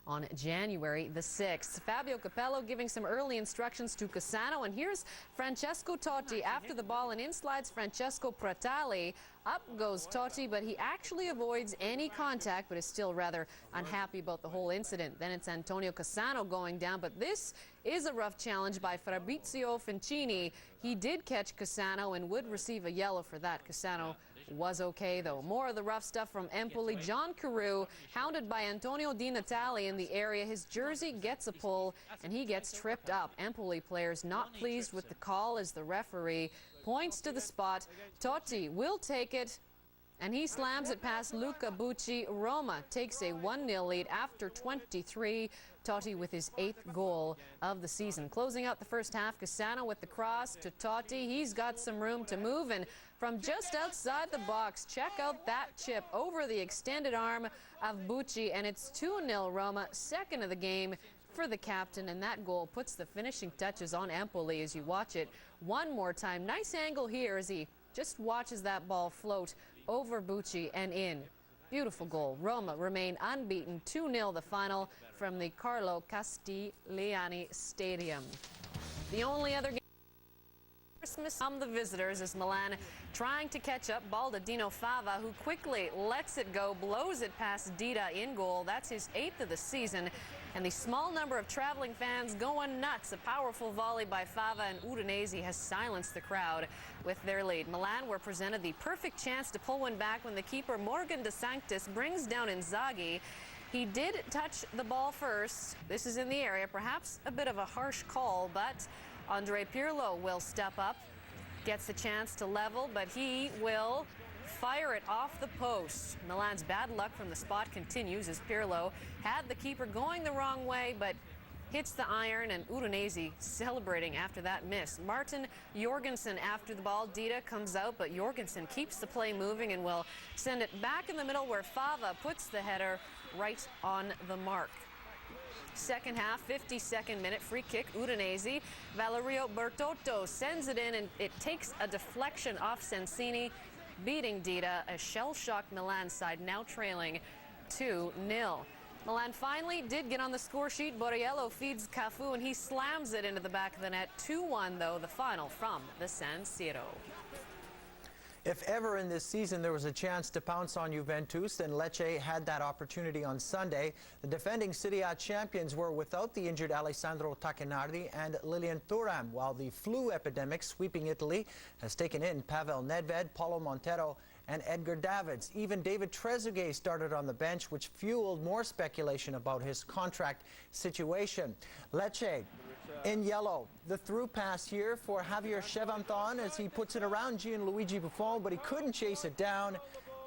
on January the 6th. Fabio Capello giving some early instructions to Cassano, and here's Francesco Totti. After the ball and in slides Francesco Pratali. Up goes Totti, but he actually avoids any contact, but is still rather unhappy about the whole incident. Then it's Antonio Cassano going down, but this is a rough challenge by Fabrizio Fincini. He did catch Cassano and would receive a yellow for that. Cassano was okay, though. More of the rough stuff from Empoli. John Carew, hounded by Antonio Di Natale in the area. His jersey gets a pull, and he gets tripped up. Empoli players not pleased with the call as the referee points to the spot. Totti will take it, and he slams it past Luca Bucci. Roma takes a 1-0 lead after 23. Totti with his 8th goal of the season. Closing out the first half, Cassano with the cross to Totti. He's got some room to move, and from just outside the box, check out that chip over the extended arm of Bucci, and it's 2-0 Roma, second of the game for the captain, and that goal puts the finishing touches on Empoli as you watch it one more time. Nice angle here as he just watches that ball float over Bucci and in. Beautiful goal. Roma remain unbeaten. 2-0 the final from the Carlo Castigliani Stadium. The only other game Christmas from the visitors is Milan trying to catch up. Ball to Dino Fava, who quickly lets it go, blows it past Dida in goal. That's his 8th of the season, and the small number of traveling fans going nuts. A powerful volley by Fava, and Udinese has silenced the crowd with their lead. Milan were presented the perfect chance to pull one back when the keeper Morgan De Sanctis brings down Inzaghi. He did touch the ball first. This is in the area, perhaps a bit of a harsh call, but Andre Pirlo will step up, gets a chance to level, but he will fire it off the post. Milan's bad luck from the spot continues as Pirlo had the keeper going the wrong way, but hits the iron, and Udinese celebrating after that miss. Martin Jorgensen after the ball. Dida comes out, but Jorgensen keeps the play moving and will send it back in the middle where Fava puts the header right on the mark. Second half, 52nd minute, free kick, Udinese. Valerio Bertotto sends it in, and it takes a deflection off Sensini, beating Dida. A shell-shocked Milan side now trailing 2-0. Milan finally did get on the score sheet. Borriello feeds Cafu, and he slams it into the back of the net. 2-1, though, the final from the San Siro. If ever in this season there was a chance to pounce on Juventus, then Lecce had that opportunity on Sunday. The defending Serie A champions were without the injured Alessandro Tacchinardi and Lilian Thuram, while the flu epidemic sweeping Italy has taken in Pavel Nedved, Paulo Montero, and Edgar Davids. Even David Trezeguet started on the bench, which fueled more speculation about his contract situation. Lecce in yellow. The through pass here for Javier Chevanthon as he puts it around Gianluigi Buffon, but he couldn't chase it down.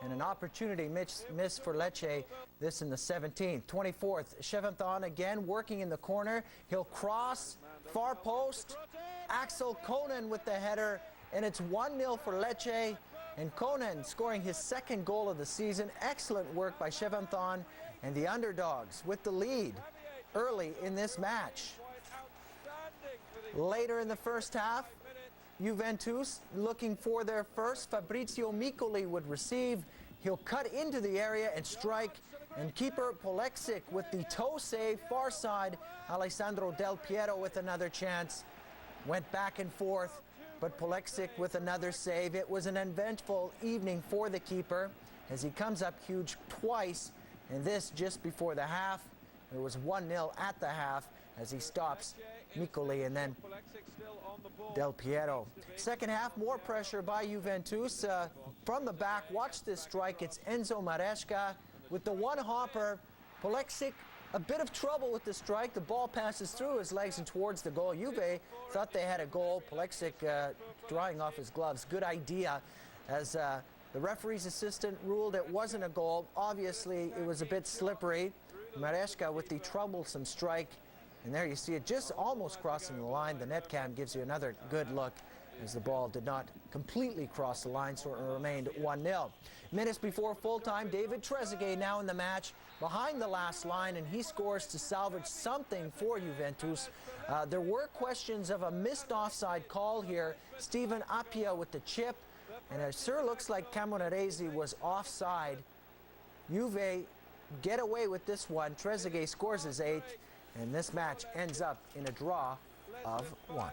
And an opportunity missed for Lecce, this in the 17th. 24th, Chevanthon again working in the corner. He'll cross, far post. Axel Konen with the header, and it's 1-0 for Lecce. And Konen scoring his 2nd goal of the season. Excellent work by Chevanthon, and the underdogs with the lead early in this match. Later in the first half, Juventus looking for their first. Fabrizio Micoli would receive. He'll cut into the area and strike. And keeper Polexic with the toe save, far side. Alessandro Del Piero with another chance. Went back and forth, but Polexic with another save. It was an eventful evening for the keeper as he comes up huge twice, and this just before the half. It was 1-0 at the half as he stops Micoli and then Del Piero. Second half, more pressure by Juventus. From the back, watch this strike. It's Enzo Maresca with the one hopper. Polexic, a bit of trouble with the strike. The ball passes through his legs and towards the goal. Juve thought they had a goal. Polexic drying off his gloves. Good idea, as the referee's assistant ruled it wasn't a goal. Obviously, it was a bit slippery. Maresca with the troublesome strike. And there you see it just almost crossing the line. The net cam gives you another good look as the ball did not completely cross the line, so it remained 1-0. Minutes before full time, David Trezeguet now in the match behind the last line, and he scores to salvage something for Juventus. There were questions of a missed offside call here. Steven Appia with the chip, and it sure looks like Camoranesi was offside. Juve get away with this one. Trezeguet scores his 8th, and this match ends up in a draw of 1.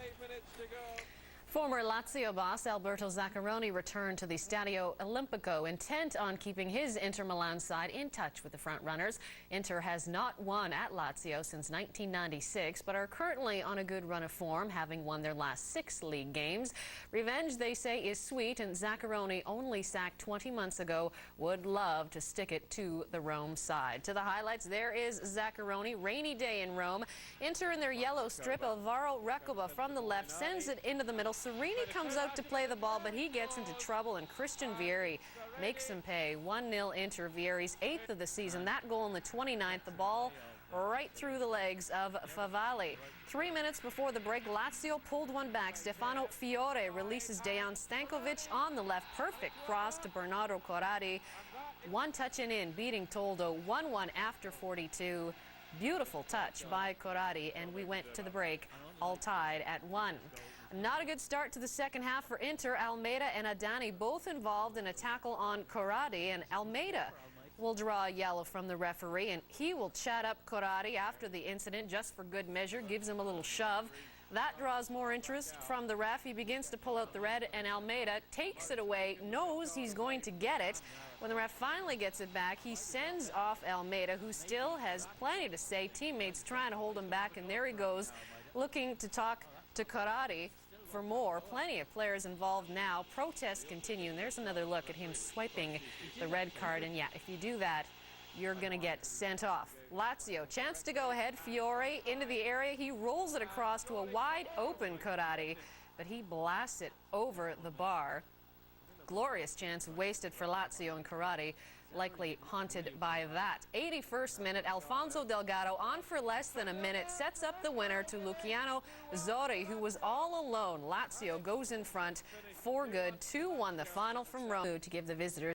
Former Lazio boss Alberto Zaccaroni returned to the Stadio Olimpico, intent on keeping his Inter Milan side in touch with the front-runners. Inter has not won at Lazio since 1996, but are currently on a good run of form, having won their last 6 league games. Revenge, they say, is sweet, and Zaccaroni, only sacked 20 months ago, would love to stick it to the Rome side. To the highlights, there is Zaccaroni. Rainy day in Rome. Inter in their yellow strip. Alvaro Recoba from the left sends it into the middle. Serie comes out to play the ball, but he gets into trouble, and Christian Vieri makes him pay. 1-0 Inter, Vieri's 8th of the season. That goal in the 29th, the ball right through the legs of Favalli. 3 minutes before the break, Lazio pulled one back. Stefano Fiore releases Dejan Stankovic on the left. Perfect cross to Bernardo Corradi. One touch and in, beating Toldo. 1-1 after 42. Beautiful touch by Corradi, and we went to the break all tied at 1. Not a good start to the second half for Inter. Almeida and Adani both involved in a tackle on Corradi, and Almeida will draw a yellow from the referee, and he will chat up Corradi after the incident just for good measure, gives him a little shove. That draws more interest from the ref. He begins to pull out the red, and Almeida takes it away, knows he's going to get it. When the ref finally gets it back, he sends off Almeida, who still has plenty to say. Teammates trying to hold him back, and there he goes, looking to talk to Corradi for more. Plenty of players involved now. Protests continue, and there's another look at him swiping the red card. And yeah, if you do that, you're going to get sent off. Lazio, chance to go ahead. Fiore into the area. He rolls it across to a wide open Corradi, but he blasts it over the bar. Glorious chance wasted for Lazio, and Corradi likely haunted by that. 81st minute, Alfonso Delgado, on for less than a minute, sets up the winner to Luciano Zori, who was all alone. Lazio goes in front for good. 2-1 the final from Rome to give the visitors